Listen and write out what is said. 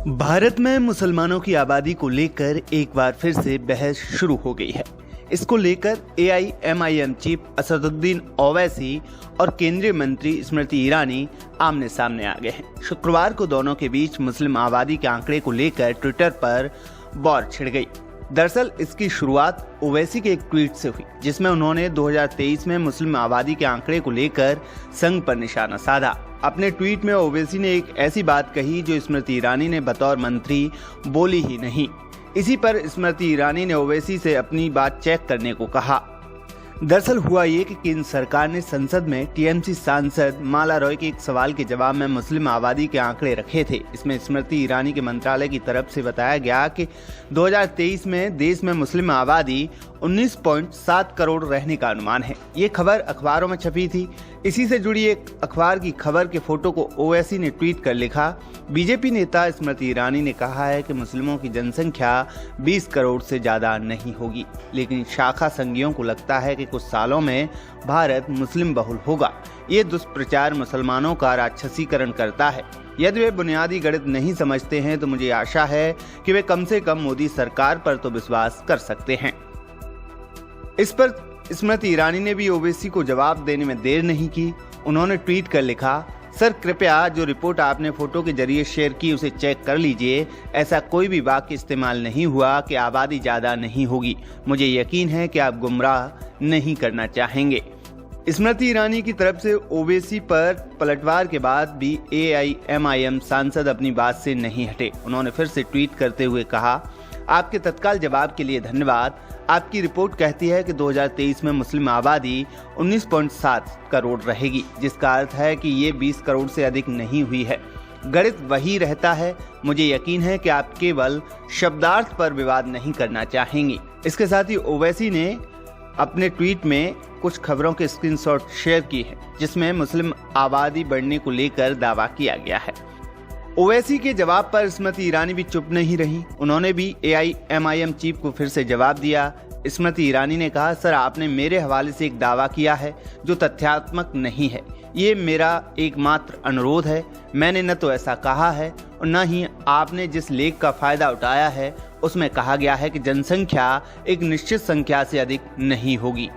भारत में मुसलमानों की आबादी को लेकर एक बार फिर से बहस शुरू हो गई है। इसको लेकर AIMIM चीफ असदुद्दीन ओवैसी और केंद्रीय मंत्री स्मृति ईरानी आमने सामने आ गए हैं। शुक्रवार को दोनों के बीच मुस्लिम आबादी के आंकड़े को लेकर ट्विटर पर बौर छिड़ गई। दरअसल इसकी शुरुआत ओवैसी के एक ट्वीट से हुई, जिसमें उन्होंने 2023 में मुस्लिम आबादी के आंकड़े को लेकर संघ पर निशाना साधा। अपने ट्वीट में ओवैसी ने एक ऐसी बात कही जो स्मृति ईरानी ने बतौर मंत्री बोली ही नहीं। इसी पर स्मृति ईरानी ने ओवैसी से अपनी बात चेक करने को कहा। दरअसल हुआ ये कि केंद्र सरकार ने संसद में TMC सांसद माला रॉय के एक सवाल के जवाब में मुस्लिम आबादी के आंकड़े रखे थे। इसमें स्मृति ईरानी के मंत्रालय की तरफ से बताया गया कि 2023 में देश में मुस्लिम आबादी 19.7 करोड़ रहने का अनुमान है। ये खबर अखबारों में छपी थी। इसी से जुड़ी एक अखबार की खबर के फोटो को ओवैसी ने ट्वीट कर लिखा, बीजेपी नेता स्मृति ईरानी ने कहा है कि मुस्लिमों की जनसंख्या 20 करोड़ से ज्यादा नहीं होगी, लेकिन शाखा संघियों को लगता है कि कुछ सालों में भारत मुस्लिम बहुल होगा। ये दुष्प्रचार मुसलमानों का राक्षसीकरण करता है। यदि वे बुनियादी गणित नहीं समझते हैं तो मुझे आशा है कि वे कम से कम मोदी सरकार पर तो विश्वास कर सकते हैं। इस पर स्मृति ईरानी ने भी ओवैसी को जवाब देने में देर नहीं की। उन्होंने ट्वीट कर लिखा, सर कृपया जो रिपोर्ट आपने फोटो के जरिए शेयर की उसे चेक कर लीजिए। ऐसा कोई भी वाक्य इस्तेमाल नहीं हुआ कि आबादी ज्यादा नहीं होगी। मुझे यकीन है कि आप गुमराह नहीं करना चाहेंगे। स्मृति ईरानी की तरफ से ओवैसी पर पलटवार के बाद भी AIMIM सांसद अपनी बात से नहीं हटे। उन्होंने फिर से ट्वीट करते हुए कहा, आपके तत्काल जवाब के लिए धन्यवाद। आपकी रिपोर्ट कहती है कि 2023 में मुस्लिम आबादी 19.7 करोड़ रहेगी, जिसका अर्थ है कि ये 20 करोड़ से अधिक नहीं हुई है। गणित वही रहता है। मुझे यकीन है कि आप केवल शब्दार्थ पर विवाद नहीं करना चाहेंगी। इसके साथ ही ओवैसी ने अपने ट्वीट में कुछ खबरों के स्क्रीनशॉट शेयर किए हैं, जिसमें मुस्लिम आबादी बढ़ने को लेकर दावा किया गया है। ओवैसी के जवाब पर स्मृति ईरानी भी चुप नहीं रही। उन्होंने भी AIMIM चीफ को फिर से जवाब दिया। स्मृति ईरानी ने कहा, सर आपने मेरे हवाले से एक दावा किया है जो तथ्यात्मक नहीं है। ये मेरा एकमात्र अनुरोध है। मैंने न तो ऐसा कहा है और न ही आपने जिस लेख का फायदा उठाया है उसमें कहा गया है कि जनसंख्या एक निश्चित संख्या से अधिक नहीं होगी।